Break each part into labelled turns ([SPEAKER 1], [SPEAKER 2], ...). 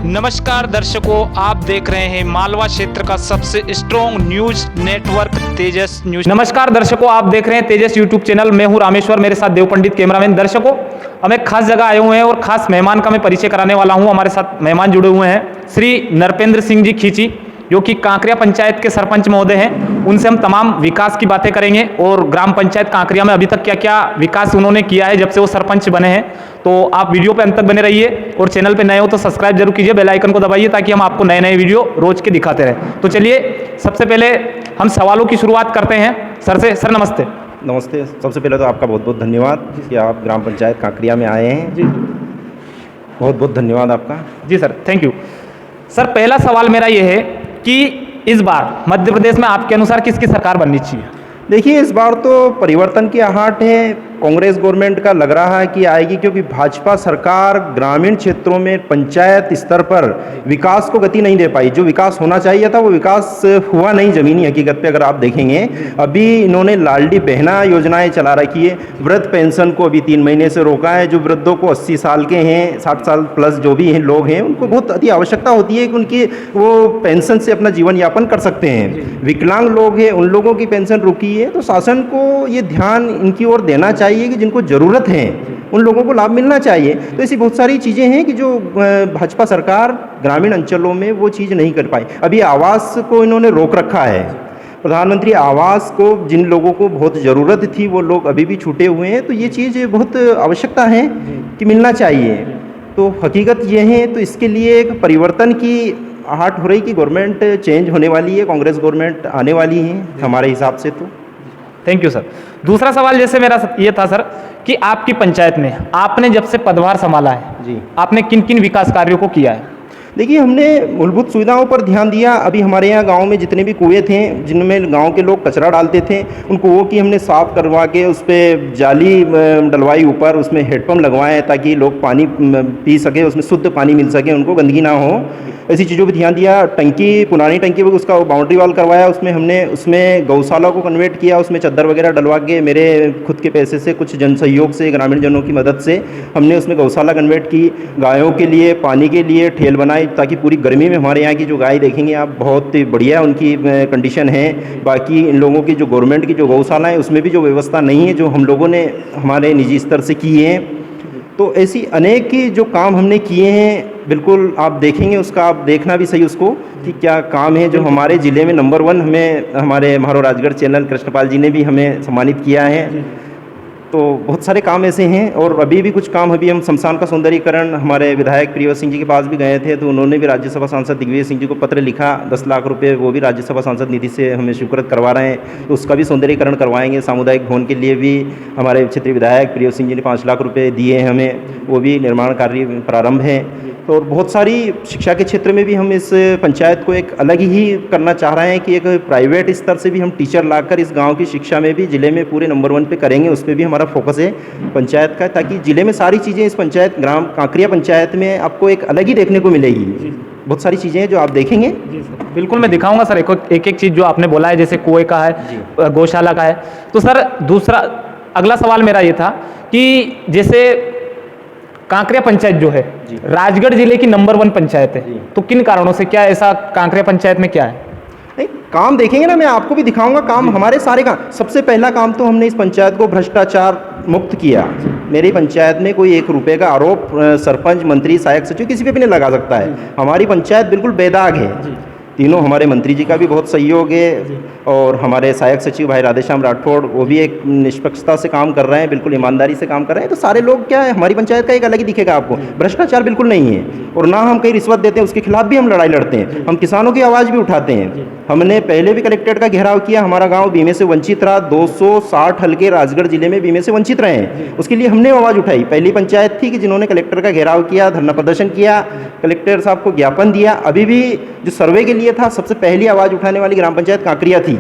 [SPEAKER 1] नमस्कार दर्शकों, आप देख रहे हैं मालवा क्षेत्र का सबसे स्ट्रॉन्ग न्यूज नेटवर्क तेजस न्यूज। नमस्कार दर्शकों, आप देख रहे हैं तेजस यूट्यूब चैनल। मैं हूं रामेश्वर, मेरे साथ देव पंडित कैमरामैन। दर्शकों, हम एक खास जगह आए हुए हैं और खास मेहमान का मैं परिचय कराने वाला हूं। हमारे साथ मेहमान जुड़े हुए हैं श्री नरपेंद्र सिंह जी खींची, जो कि कांकरिया पंचायत के सरपंच महोदय हैं। उनसे हम तमाम विकास की बातें करेंगे और ग्राम पंचायत कांकरिया में अभी तक क्या क्या विकास उन्होंने किया है जब से वो सरपंच बने हैं। तो आप वीडियो पे अंत तक बने रहिए और चैनल पे नए हो तो सब्सक्राइब जरूर कीजिए, बेल आइकन को दबाइए ताकि हम आपको नए नए वीडियो रोज के दिखाते रहें। तो चलिए, सबसे पहले हम सवालों की शुरुआत करते हैं सर से। सर नमस्ते।
[SPEAKER 2] नमस्ते। सबसे पहले तो आपका बहुत बहुत धन्यवाद कि आप ग्राम पंचायत कांकरिया में आए हैं।
[SPEAKER 1] जी,
[SPEAKER 2] बहुत बहुत धन्यवाद आपका।
[SPEAKER 1] जी सर, थैंक यू। सर, पहला सवाल मेरा ये है कि इस बार मध्य प्रदेश में आपके अनुसार किसकी सरकार बननी चाहिए?
[SPEAKER 2] देखिए, इस बार तो परिवर्तन की आहट है। कांग्रेस गवर्नमेंट का लग रहा है कि आएगी, क्योंकि भाजपा सरकार ग्रामीण क्षेत्रों में पंचायत स्तर पर विकास को गति नहीं दे पाई। जो विकास होना चाहिए था वो विकास हुआ नहीं ज़मीनी हकीकत पे। अगर आप देखेंगे, अभी इन्होंने लाडली बहना योजनाएं चला रखी है। वृद्ध पेंशन को अभी 3 महीने से रोका है। जो वृद्धों को 80 साल के हैं, 60 साल प्लस जो भी हैं लोग हैं, उनको बहुत अति आवश्यकता होती है कि उनकी वो पेंशन से अपना जीवन यापन कर सकते हैं। विकलांग लोग हैं, उन लोगों की पेंशन रुकी है। तो शासन को ये ध्यान इनकी ओर देना चाहिए कि जिनको ज़रूरत है उन लोगों को लाभ मिलना चाहिए। तो ऐसी बहुत सारी चीज़ें हैं कि जो भाजपा सरकार ग्रामीण अंचलों में वो चीज़ नहीं कर पाई। अभी आवास को इन्होंने रोक रखा है। प्रधानमंत्री आवास को जिन लोगों को बहुत ज़रूरत थी वो लोग अभी भी छूटे हुए हैं। तो ये चीज़ बहुत आवश्यकता है कि मिलना चाहिए। तो हकीकत ये है। तो इसके लिए एक परिवर्तन की आहट हो रही कि गवर्नमेंट चेंज होने वाली है, कांग्रेस गवर्नमेंट आने वाली है हमारे हिसाब से। तो
[SPEAKER 1] थैंक यू सर। दूसरा सवाल जैसे मेरा ये था सर कि आपकी पंचायत में आपने जब से पदभार संभाला है
[SPEAKER 2] जी,
[SPEAKER 1] आपने किन किन विकास कार्यों को किया है?
[SPEAKER 2] देखिए, हमने मूलभूत सुविधाओं पर ध्यान दिया। अभी हमारे यहाँ गांव में जितने भी कुएं थे जिनमें गांव के लोग कचरा डालते थे, उनको वो कि हमने साफ़ करवा के उस पर जाली डलवाई, ऊपर उसमें हेडपम्प लगवाए ताकि लोग पानी पी सके, उसमें शुद्ध पानी मिल सके, उनको गंदगी ना हो। ऐसी चीज़ों पर ध्यान दिया। टंकी, पुरानी टंकी उसका बाउंड्री वाल करवाया। उसमें गौशाला को कन्वर्ट किया। उसमें चद्दर वगैरह डलवा के मेरे खुद के पैसे से, कुछ जन सहयोग से, ग्रामीण जनों की मदद से हमने उसमें गौशाला कन्वर्ट की। गायों के लिए पानी के लिए ठेल बनाई ताकि पूरी गर्मी में हमारे यहाँ की जो गाय देखेंगे आप, बहुत बढ़िया उनकी कंडीशन है। बाकी इन लोगों की जो गवर्नमेंट की जो गौशाला है उसमें भी जो व्यवस्था नहीं है, जो हम लोगों ने हमारे निजी स्तर से किए हैं। तो ऐसी अनेक की जो काम हमने किए हैं, बिल्कुल आप देखेंगे, उसका आप देखना भी सही उसको कि क्या काम है। जो हमारे ज़िले में नंबर 1 हमें हमारे म्हारो राजगढ़ चैनल कृष्णपाल जी ने भी हमें सम्मानित किया है। तो बहुत सारे काम ऐसे हैं। और अभी भी कुछ काम, अभी हम शमशान का सौंदर्यीकरण, हमारे विधायक प्रिय सिंह जी के पास भी गए थे, तो उन्होंने भी राज्यसभा सांसद दिग्विजय सिंह जी को पत्र लिखा। 10 लाख रुपए वो भी राज्यसभा सांसद निधि से हमें स्वीकृत करवा रहे हैं। तो उसका भी सौंदर्यीकरण करवाएंगे। सामुदायिक भवन के लिए भी हमारे क्षेत्रीय विधायक प्रिय सिंह जी ने 5 लाख रुपये दिए हैं हमें, वो भी निर्माण कार्य प्रारंभ है। तो और बहुत सारी शिक्षा के क्षेत्र में भी हम इस पंचायत को एक अलग ही करना चाह रहे हैं कि एक प्राइवेट स्तर से भी हम टीचर लाकर इस गांव की शिक्षा में भी ज़िले में पूरे नंबर 1 पे करेंगे। उस पर भी हमारा फोकस है पंचायत का, ताकि ज़िले में सारी चीज़ें इस पंचायत, ग्राम कांकरिया पंचायत में आपको एक अलग ही देखने को मिलेगी। बहुत सारी चीज़ें हैं जो आप देखेंगे।
[SPEAKER 1] जी सर, बिल्कुल मैं दिखाऊंगा सर एक एक चीज़ जो आपने बोला है, जैसे कुएं का है, गौशाला का है। तो सर दूसरा अगला सवाल मेरा ये था कि जैसे कांकरिया पंचायत जो है राजगढ़ जिले की नंबर 1 पंचायत है, तो किन कारणों से, क्या ऐसा कांकरिया पंचायत में क्या है?
[SPEAKER 2] नहीं, काम देखेंगे ना, मैं आपको भी दिखाऊंगा काम। हमारे सारे काम, सबसे पहला काम तो हमने इस पंचायत को भ्रष्टाचार मुक्त किया। मेरी पंचायत में कोई 1 रुपये का आरोप सरपंच, मंत्री, सहायक सचिव किसी पे भी नहीं लगा सकता है। हमारी पंचायत बिल्कुल बेदाग है। तीनों हमारे मंत्री जी का भी बहुत सहयोग है और हमारे सहायक सचिव भाई राधेश्याम राठौड़, वो भी एक निष्पक्षता से काम कर रहे हैं, बिल्कुल ईमानदारी से काम कर रहे हैं। तो सारे लोग क्या है, हमारी पंचायत का एक अलग ही दिखेगा आपको। भ्रष्टाचार बिल्कुल नहीं है और ना हम कहीं रिश्वत देते हैं, उसके खिलाफ भी हम लड़ाई लड़ते हैं। हम किसानों की आवाज़ भी उठाते हैं। हमने पहले भी कलेक्ट्रेट का घेराव किया। हमारा गाँव बीमे से वंचित रहा। 260 हल्के राजगढ़ जिले में बीमे से वंचित रहे हैं। उसके लिए हमने आवाज़ उठाई। पहली पंचायत थी कि जिन्होंने कलेक्टर का घेराव किया, धरना प्रदर्शन किया, कलेक्टर साहब को ज्ञापन दिया। अभी भी जो सर्वे के लिए था, सबसे पहली आवाज़ उठाने वाली ग्राम पंचायत कांकरिया थी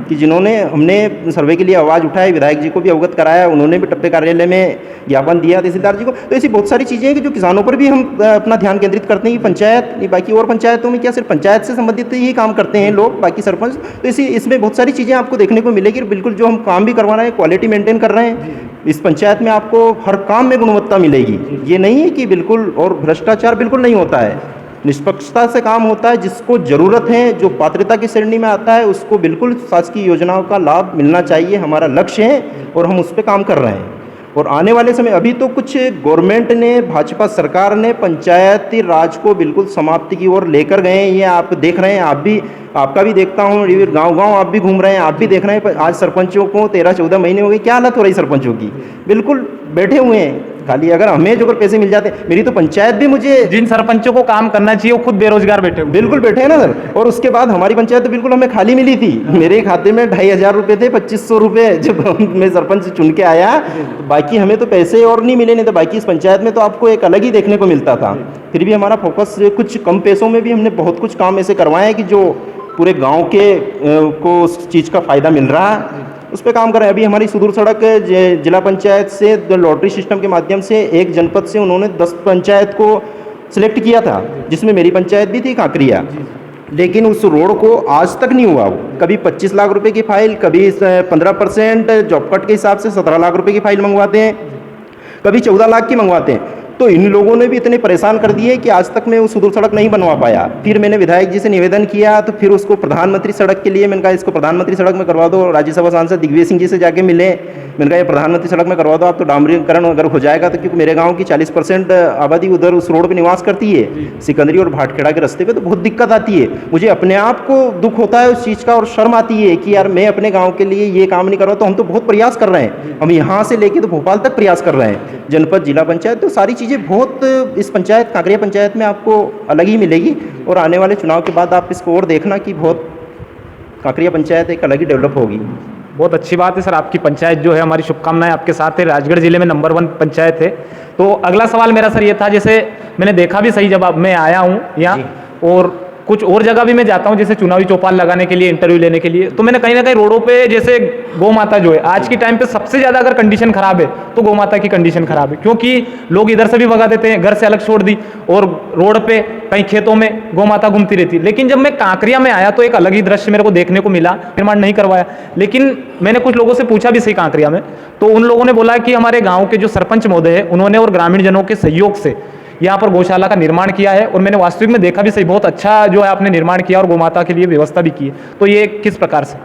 [SPEAKER 2] कि जिन्होंने, हमने सर्वे के लिए आवाज़ उठाई, विधायक जी को भी अवगत कराया, उन्होंने भी टप्पे कार्यालय में ज्ञापन दिया तहसीलदार जी को। तो ऐसी बहुत सारी चीज़ें हैं कि जो किसानों पर भी हम अपना ध्यान केंद्रित करते हैं। पंचायत नहीं, बाकी और पंचायतों में क्या सिर्फ पंचायत से संबंधित ही काम करते हैं लोग, बाकी सरपंच। तो इसमें बहुत सारी चीज़ें आपको देखने को मिलेगी। बिल्कुल जो हम काम भी करवा रहे हैं, क्वालिटी मेंटेन कर रहे हैं। इस पंचायत में आपको हर काम में गुणवत्ता मिलेगी। ये नहीं है कि बिल्कुल, और भ्रष्टाचार बिल्कुल नहीं होता है। निष्पक्षता से काम होता है। जिसको ज़रूरत है, जो पात्रता की श्रेणी में आता है, उसको बिल्कुल शासकीय योजनाओं का लाभ मिलना चाहिए, हमारा लक्ष्य है और हम उस पर काम कर रहे हैं। और आने वाले समय, अभी तो कुछ गवर्नमेंट ने, भाजपा सरकार ने पंचायती राज को बिल्कुल समाप्ति की ओर लेकर गए हैं। ये आप देख रहे हैं, आप भी, आपका भी देखता हूँ, गांव-गांव आप भी घूम रहे हैं, आप भी देख रहे हैं। आज सरपंचों को 13-14 महीने हो गए, क्या हालत हो रही सरपंचों की, बिल्कुल बैठे हुए हैं खाली। अगर हमें जो अगर पैसे मिल जाते, मेरी तो पंचायत भी, मुझे
[SPEAKER 1] जिन सरपंचों को काम करना चाहिए वो खुद बेरोजगार बैठे हुए।
[SPEAKER 2] बिल्कुल बैठे हैं ना सर। और उसके बाद हमारी पंचायत तो बिल्कुल हमें खाली मिली थी। मेरे खाते में 2,500 रुपये थे, 2,500 रुपये जब मैं सरपंच चुन के आया, तो बाकी हमें तो पैसे और नहीं मिले, नहीं तो बाकी इस पंचायत में तो आपको एक अलग ही देखने को मिलता था। फिर भी हमारा फोकस, कुछ कम पैसों में भी हमने बहुत कुछ काम ऐसे करवाए हैं कि जो पूरे गाँव के को उस चीज़ का फ़ायदा मिल रहा है, उस पर काम कर रहे हैं। अभी हमारी सुदूर सड़क जिला पंचायत से लॉटरी सिस्टम के माध्यम से एक जनपद से उन्होंने 10 पंचायत को सिलेक्ट किया था, जिसमें मेरी पंचायत भी थी, काकरिया। लेकिन उस रोड को आज तक नहीं हुआ। वो कभी 25 लाख रुपए की फाइल, कभी 15% जॉब कट के हिसाब से 17 लाख रुपए की फाइल मंगवाते हैं, कभी 14 लाख की मंगवाते हैं। तो इन लोगों ने भी इतने परेशान कर दिए कि आज तक मैं वो सुदूर सड़क नहीं बनवा पाया। फिर मैंने विधायक जी से निवेदन किया, तो फिर उसको प्रधानमंत्री सड़क के लिए मैंने कहा इसको प्रधानमंत्री सड़क में करवा दो। राज्यसभा सांसद दिग्विजय सिंह जी से जाके मिले, मैंने कहा ये प्रधानमंत्री सड़क में करवा दो आप, तो डामरीकरण अगर हो जाएगा तो, क्योंकि मेरे गाँव की 40% आबादी उधर उस रोड पर निवास करती है, सिकंदरी और भाटखेड़ा के रास्ते पर, तो बहुत दिक्कत आती है। मुझे अपने आप को दुख होता है उस चीज़ का, और शर्म आती है कि यार मैं अपने गाँव के लिए ये काम नहीं कर रहा। तो हम तो बहुत प्रयास कर रहे हैं, हम यहाँ से लेके तो भोपाल तक प्रयास कर रहे हैं, जनपद, जिला पंचायत, तो सारी चीज़ें बहुत इस पंचायत, काकरिया पंचायत में आपको अलग ही मिलेगी। और आने वाले चुनाव के बाद आप इसको और देखना कि बहुत काकरिया पंचायत एक अलग ही डेवलप होगी।
[SPEAKER 1] बहुत अच्छी बात है सर, आपकी पंचायत जो है, हमारी शुभकामनाएं आपके साथ है। राजगढ़ जिले में नंबर 1 पंचायत है। तो अगला सवाल मेरा सर ये था, जैसे मैंने देखा भी सही, जब अब मैं आया हूँ यहाँ, और कुछ और जगह भी मैं जाता हूँ, जैसे चुनावी चौपाल लगाने के लिए, इंटरव्यू लेने के लिए, तो मैंने कहीं ना कहीं रोडों पे, जैसे गौ माता जो है आज के टाइम पे सबसे ज़्यादा अगर कंडीशन खराब है तो गौ माता की कंडीशन खराब है, क्योंकि लोग इधर से भी भगा देते हैं, घर से अलग छोड़ दी, और रोड पे कहीं खेतों में गौ माता घूमती रहती है। लेकिन जब मैं काकरिया में आया तो एक अलग ही दृश्य मेरे को देखने को मिला। निर्माण नहीं करवाया, लेकिन मैंने कुछ लोगों से पूछा भी सही काकरिया में, तो उन लोगों ने बोला कि हमारे गाँव के जो सरपंच महोदय है, उन्होंने और ग्रामीण जनों के सहयोग से यहाँ पर गौशाला का निर्माण किया है। और मैंने वास्तविक में देखा भी सही, बहुत अच्छा जो है आपने निर्माण किया और गौमाता के लिए व्यवस्था भी की है। तो ये किस प्रकार से?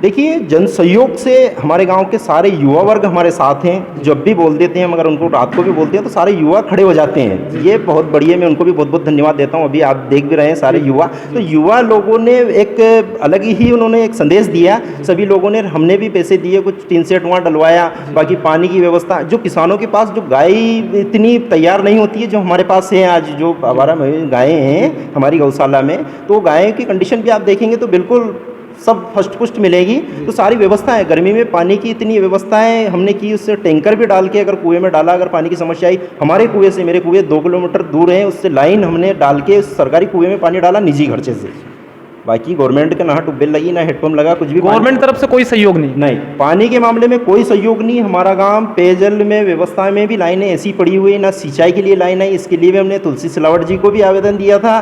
[SPEAKER 2] देखिए, जन सहयोग से हमारे गांव के सारे युवा वर्ग हमारे साथ हैं। जब भी बोल देते हैं, मगर उनको रात को भी बोलते हैं तो सारे युवा खड़े हो जाते हैं। ये बहुत बढ़िया, मैं उनको भी बहुत बहुत धन्यवाद देता हूं। अभी आप देख भी रहे हैं सारे युवा, तो युवा लोगों ने एक अलग ही उन्होंने एक संदेश दिया। सभी लोगों ने, हमने भी पैसे दिए, कुछ टीन सेट वहाँ डलवाया, बाकी पानी की व्यवस्था। जो किसानों के पास जो गाय इतनी तैयार नहीं होती है, जो हमारे पास है आज, जो 12 गायें हैं हमारी गौशाला में, तो गायों की कंडीशन भी आप देखेंगे तो बिल्कुल सब फर्स्ट पुष्ट मिलेगी। तो सारी व्यवस्थाएं, गर्मी में पानी की इतनी व्यवस्थाएं हमने की, उससे टैंकर भी डाल के अगर कुएं में डाला, अगर पानी की समस्या आई, हमारे कुएं से, मेरे कुएं 2 किलोमीटर दूर है, उससे लाइन हमने डाल के सरकारी कुएं में पानी डाला निजी खर्चे से। बाकी गवर्नमेंट का ना ट्यूबवेल लगी, ना हेडपम्प लगा, कुछ भी
[SPEAKER 1] गवर्नमेंट तरफ से कोई सहयोग नहीं।
[SPEAKER 2] पानी के मामले में कोई सहयोग नहीं। हमारा गांव पेयजल में, व्यवस्था में भी लाइनें ऐसी पड़ी हुई, ना सिंचाई के लिए लाइन आई। इसके लिए भी हमने तुलसी सिलावट जी को भी आवेदन दिया था,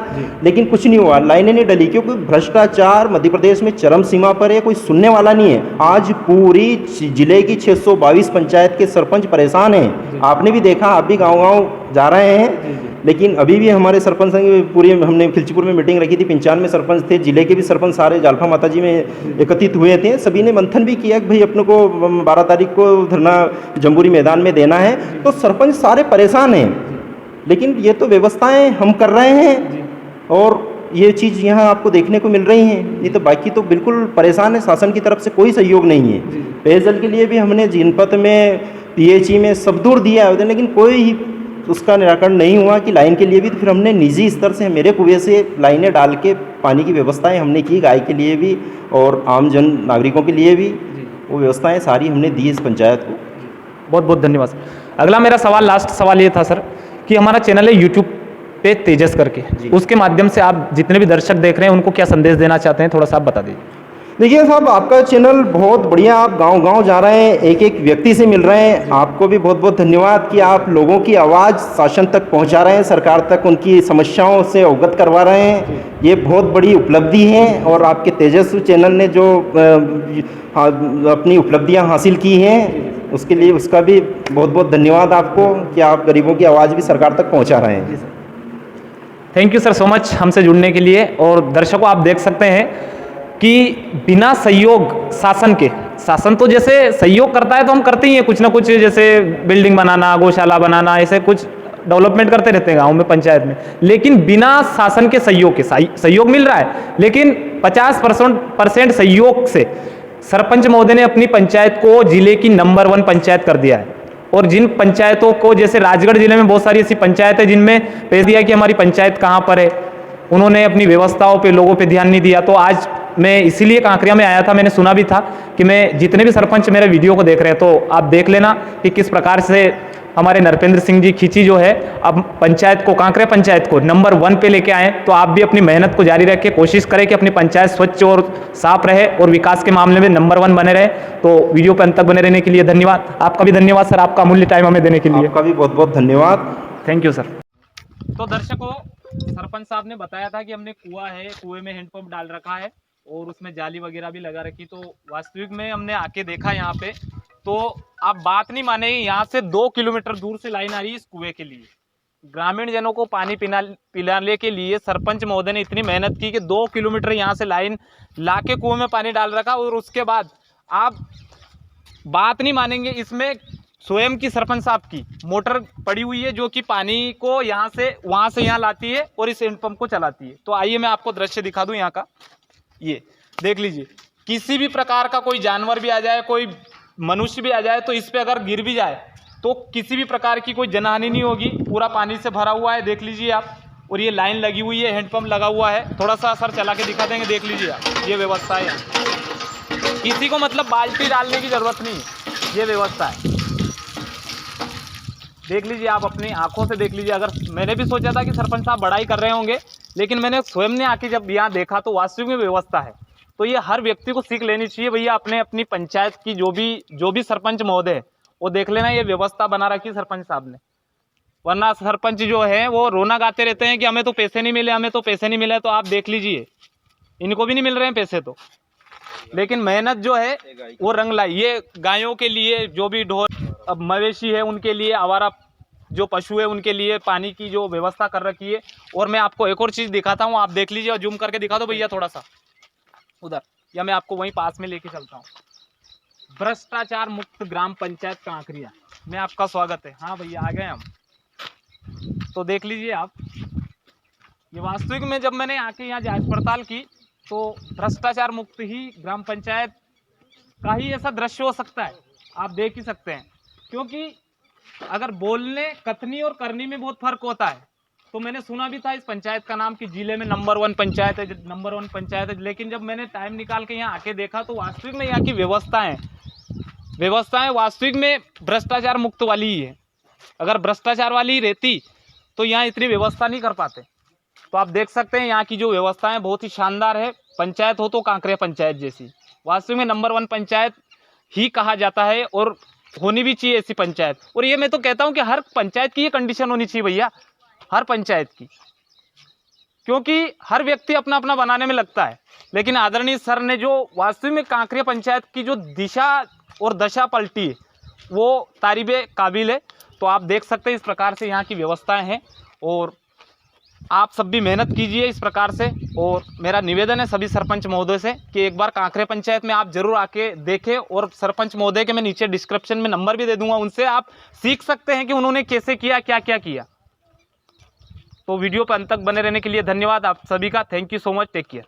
[SPEAKER 2] लेकिन कुछ नहीं हुआ, लाइनें नहीं डली, क्योंकि भ्रष्टाचार मध्य प्रदेश में चरम सीमा पर है, कोई सुनने वाला नहीं है। आज पूरी जिले की 622 पंचायत के सरपंच परेशान हैं। आपने भी देखा, आप भी गाँव जा रहे हैं, लेकिन अभी भी हमारे सरपंच संघ पूरी, हमने खिलचीपुर में मीटिंग रखी थी, 95 सरपंच थे, जिले के भी सरपंच सारे जालफा माता जी में एकत्रित हुए थे। सभी ने मंथन भी किया कि भाई अपने को 12 तारीख को धरना जम्बूरी मैदान में देना है। तो सरपंच सारे परेशान हैं, लेकिन ये तो व्यवस्थाएं हम कर रहे हैं और ये चीज़ यहाँ आपको देखने को मिल रही हैं। नहीं तो बाकी तो बिल्कुल परेशान है, शासन की तरफ से कोई सहयोग नहीं है। पेयजल के लिए भी हमने जनपद में, PHE में सब दूर दिया आवेदन, लेकिन कोई उसका निराकरण नहीं हुआ। कि लाइन के लिए भी तो फिर हमने निजी स्तर से, मेरे कुएं से लाइनें डाल के पानी की व्यवस्थाएं हमने की, गाय के लिए भी और आम जन नागरिकों के लिए भी। वो व्यवस्थाएं सारी हमने दी इस पंचायत को।
[SPEAKER 1] बहुत बहुत धन्यवाद सर। अगला मेरा सवाल, लास्ट सवाल ये था सर, कि हमारा चैनल है यूट्यूब पे तेजस करके, उसके माध्यम से आप जितने भी दर्शक देख रहे हैं उनको क्या संदेश देना चाहते हैं, थोड़ा सा आप बता दीजिए।
[SPEAKER 2] देखिए साहब, आपका चैनल बहुत बढ़िया, आप गांव-गांव जा रहे हैं, एक एक व्यक्ति से मिल रहे हैं। आपको भी बहुत बहुत धन्यवाद कि आप लोगों की आवाज़ शासन तक पहुंचा रहे हैं, सरकार तक उनकी समस्याओं से अवगत करवा रहे हैं। ये बहुत बड़ी उपलब्धि है और आपके तेजस्वी चैनल ने जो अपनी उपलब्धियां हासिल की हैं, उसके लिए उसका भी बहुत बहुत धन्यवाद आपको कि आप गरीबों की आवाज़ भी सरकार तक पहुँचा रहे हैं।
[SPEAKER 1] Thank you sir so much हमसे जुड़ने के लिए। और दर्शकों आप देख सकते हैं कि बिना सहयोग शासन के, शासन तो जैसे सहयोग करता है तो हम करते ही हैं कुछ ना कुछ, जैसे बिल्डिंग बनाना, गौशाला बनाना, ऐसे कुछ डेवलपमेंट करते रहते हैं गांव में, पंचायत में। लेकिन बिना शासन के सहयोग के, सहयोग मिल रहा है लेकिन 50% सहयोग से सरपंच महोदय ने अपनी पंचायत को जिले की नंबर 1 पंचायत कर दिया है। और जिन पंचायतों को, जैसे राजगढ़ जिले में बहुत सारी ऐसी पंचायत है जिनमें भेज दिया कि हमारी पंचायत कहाँ पर है, उन्होंने अपनी व्यवस्थाओं पे, लोगों पे ध्यान नहीं दिया। तो आज मैं इसीलिए कांकरिया में आया था, मैंने सुना भी था कि मैं जितने भी सरपंच मेरे वीडियो को देख रहे हैं तो आप देख लेना कि किस प्रकार से हमारे नरपेंद्र सिंह जी खींची जो है अब पंचायत को, कांकरिया पंचायत को नंबर 1 पे लेके आए। तो आप भी अपनी मेहनत को जारी रखें, कोशिश करें कि अपनी पंचायत स्वच्छ और साफ रहे और विकास के मामले में नंबर 1 बने रहे। तो वीडियो पर अंत तक बने रहने के लिए धन्यवाद। आपका भी धन्यवाद सर, आपका अमूल्य टाइम हमें देने के लिए।
[SPEAKER 2] आपका भी बहुत बहुत धन्यवाद।
[SPEAKER 1] Thank you sir. तो दर्शकों, सरपंच साहब ने बताया था कि हमने कुआं है, कुएं में हैंडपंप डाल रखा है और उसमें जाली वगैरह भी लगा रखी। तो वास्तविक में हमने आके देखा यहाँ पे, तो आप बात नहीं मानेंगे, यहाँ से 2 किलोमीटर दूर से लाइन आ रही है इस कुएं के लिए। ग्रामीण जनों को पानी पिलाने के लिए सरपंच महोदय ने इतनी मेहनत की कि 2 किलोमीटर यहाँ से लाइन लाके कुएं में पानी डाल रखा। और उसके बाद आप बात नहीं मानेंगे, इसमें स्वयं की सरपंच साहब की मोटर पड़ी हुई है जो कि पानी को यहाँ से वहाँ से यहाँ लाती है और इस हैंडपंप को चलाती है। तो आइए मैं आपको दृश्य दिखा दूँ यहाँ का, ये देख लीजिए। किसी भी प्रकार का कोई जानवर भी आ जाए, कोई मनुष्य भी आ जाए, तो इस पे अगर गिर भी जाए तो किसी भी प्रकार की कोई जनहानि नहीं होगी। पूरा पानी से भरा हुआ है, देख लीजिए आप। और ये लाइन लगी हुई है, हैंडपंप लगा हुआ है। थोड़ा सा सर चला के दिखा देंगे, देख लीजिए आप, ये व्यवस्था है यहाँ। किसी को मतलब बाल्टी डालने की जरूरत नहीं है, ये व्यवस्था है, देख लीजिए आप, अपनी आंखों से देख लीजिए। अगर मैंने भी सोचा था कि सरपंच साहब बड़ाई कर रहे होंगे, लेकिन मैंने स्वयं ने आके जब यहाँ देखा तो वास्तविक में व्यवस्था है। तो ये हर व्यक्ति को सीख लेनी चाहिए भैया, अपनी पंचायत की जो भी सरपंच महोदय है वो देख लेना, ये व्यवस्था बना रखी सरपंच साहब ने। वरना सरपंच जो है वो रोना गाते रहते हैं कि हमें तो पैसे नहीं मिले, हमें तो पैसे नहीं मिले। तो आप देख लीजिए, इनको भी नहीं मिल रहे हैं पैसे तो, लेकिन मेहनत जो है वो रंग लाई। ये गायों के लिए, जो भी ढोर अब मवेशी है उनके लिए, आवारा जो पशु है उनके लिए पानी की जो व्यवस्था कर रखी है। और मैं आपको एक और चीज़ दिखाता हूँ, आप देख लीजिए और जूम करके दिखा दो भैया थोड़ा सा उधर, या मैं आपको वहीं पास में लेके चलता हूँ। भ्रष्टाचार मुक्त ग्राम पंचायत कांकरिया में आपका स्वागत है। हाँ भैया आ गए हम। तो देख लीजिए आप, ये वास्तविक में जब मैंने आके यहाँ जांच पड़ताल की तो भ्रष्टाचार मुक्त ही ग्राम पंचायत का ही ऐसा दृश्य हो सकता है, आप देख ही सकते हैं। क्योंकि अगर बोलने, कथनी और करनी में बहुत फर्क होता है। तो मैंने सुना भी था इस पंचायत का नाम कि जिले में नंबर 1 पंचायत है, नंबर 1 पंचायत है। लेकिन जब मैंने टाइम निकाल के यहाँ आके देखा तो वास्तविक में यहाँ की व्यवस्थाएं वास्तविक में भ्रष्टाचार मुक्त वाली ही है। अगर भ्रष्टाचार वाली ही रहती तो यहाँ इतनी व्यवस्था नहीं कर पाते। तो आप देख सकते हैं यहाँ की जो व्यवस्थाएं बहुत ही शानदार है। पंचायत हो तो कांकरिया पंचायत जैसी, वास्तविक में नंबर 1 पंचायत ही कहा जाता है और होनी भी चाहिए ऐसी पंचायत। और ये मैं तो कहता हूँ कि हर पंचायत की ये कंडीशन होनी चाहिए भैया, हर पंचायत की, क्योंकि हर व्यक्ति अपना अपना बनाने में लगता है। लेकिन आदरणीय सर ने जो वास्तविक में कांकरिया पंचायत की जो दिशा और दशा पलटी है वो तारीबे काबिल है। तो आप देख सकते हैं इस प्रकार से यहाँ की व्यवस्थाएं हैं और आप सब भी मेहनत कीजिए इस प्रकार से। और मेरा निवेदन है सभी सरपंच महोदय से कि एक बार कांकरिया पंचायत में आप जरूर आके देखें। और सरपंच महोदय के मैं नीचे डिस्क्रिप्शन में नंबर भी दे दूंगा, उनसे आप सीख सकते हैं कि उन्होंने कैसे किया, क्या क्या किया। तो वीडियो पर अंत तक बने रहने के लिए धन्यवाद आप सभी का। Thank you so much, take care.